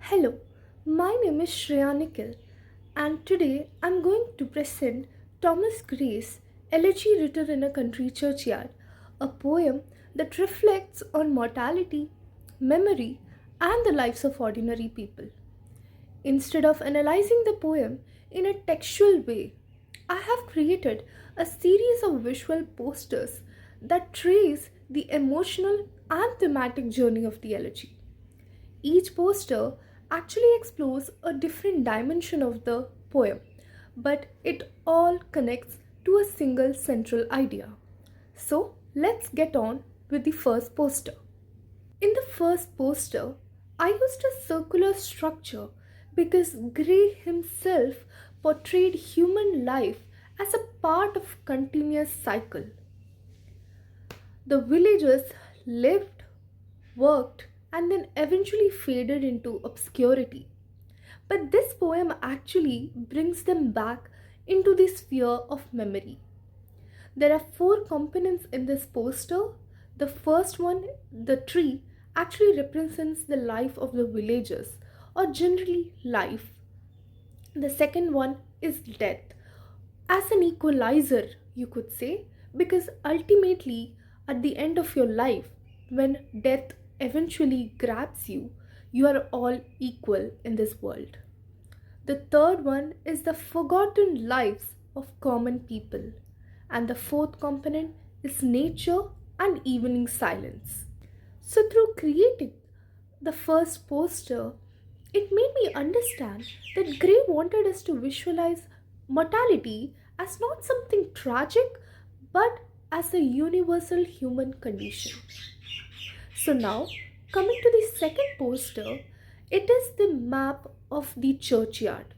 Hello, my name is Shreya Nikhil, and today I'm going to present Thomas Gray's Elegy written in a country churchyard, a poem that reflects on mortality, memory, and the lives of ordinary people. Instead of analyzing the poem in a textual way, I have created a series of visual posters that trace the emotional and thematic journey of the elegy. Each poster actually explores a different dimension of the poem, but it all connects to a single central idea. So let's get on with the first poster. In the first poster, I used a circular structure because Gray himself portrayed human life as a part of continuous cycle. The villagers lived, worked, and then eventually faded into obscurity. But this poem actually brings them back into the sphere of memory. There are four components in this poster. The first one, the tree, actually represents the life of the villagers, or generally life. The second one is death, as an equalizer, you could say, because ultimately, at the end of your life, when death eventually grabs you, you are all equal in this world. The third one is the forgotten lives of common people. And the fourth component is nature and evening silence. So, through creating the first poster, it made me understand that Gray wanted us to visualize mortality as not something tragic but as a universal human condition. So, now coming to the second poster, it is the map of the churchyard.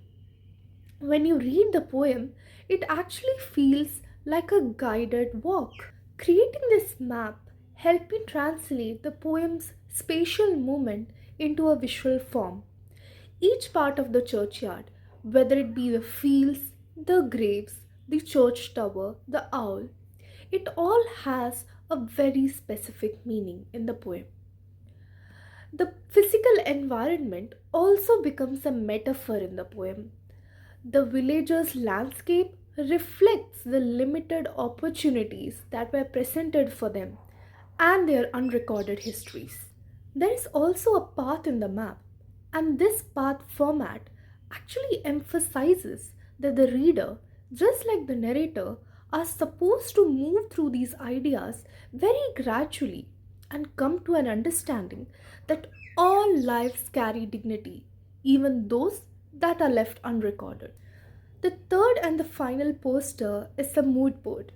When you read the poem, it actually feels like a guided walk. Creating this map helped me translate the poem's spatial movement into a visual form. Each part of the churchyard, whether it be the fields, the graves, the church tower, the owl, it all has a very specific meaning in the poem. The physical environment also becomes a metaphor in the poem. The villager's landscape reflects the limited opportunities that were presented for them and their unrecorded histories. There is also a path in the map, and this path format actually emphasizes that the reader, just like the narrator, are supposed to move through these ideas very gradually and come to an understanding that all lives carry dignity, even those that are left unrecorded. The third and the final poster is a mood board.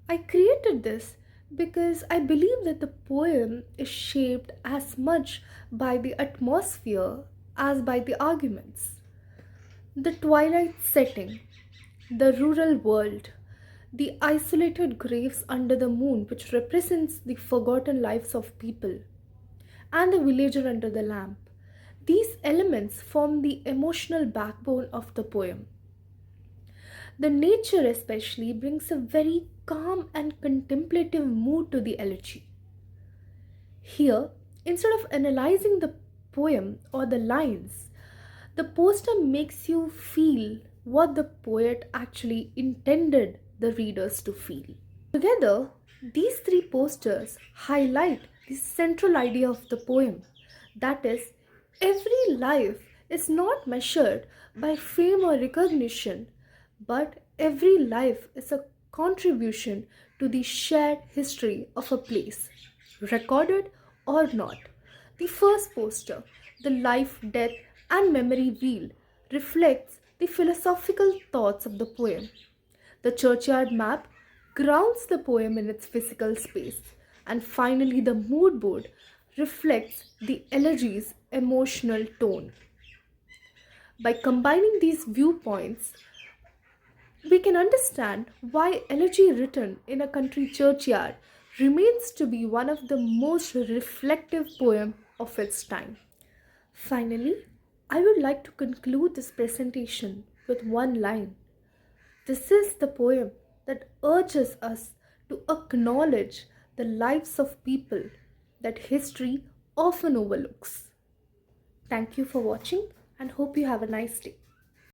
I created this because I believe that the poem is shaped as much by the atmosphere as by the arguments. The twilight setting, the rural world, the isolated graves under the moon, which represents the forgotten lives of people, and the villager under the lamp. These elements form the emotional backbone of the poem. The nature, especially, brings a very calm and contemplative mood to the elegy. Here, instead of analyzing the poem or the lines, the poster makes you feel what the poet actually intended the readers to feel. Together, these three posters highlight the central idea of the poem, that is, every life is not measured by fame or recognition, but every life is a contribution to the shared history of a place, recorded or not. The first poster, the life, death, and memory wheel, reflects the philosophical thoughts of the poem. The churchyard map grounds the poem in its physical space, and finally, the mood board reflects the elegy's emotional tone. By combining these viewpoints, we can understand why Elegy written in a country churchyard remains to be one of the most reflective poems of its time. Finally, I would like to conclude this presentation with one line. This is the poem that urges us to acknowledge the lives of people that history often overlooks. Thank you for watching and hope you have a nice day.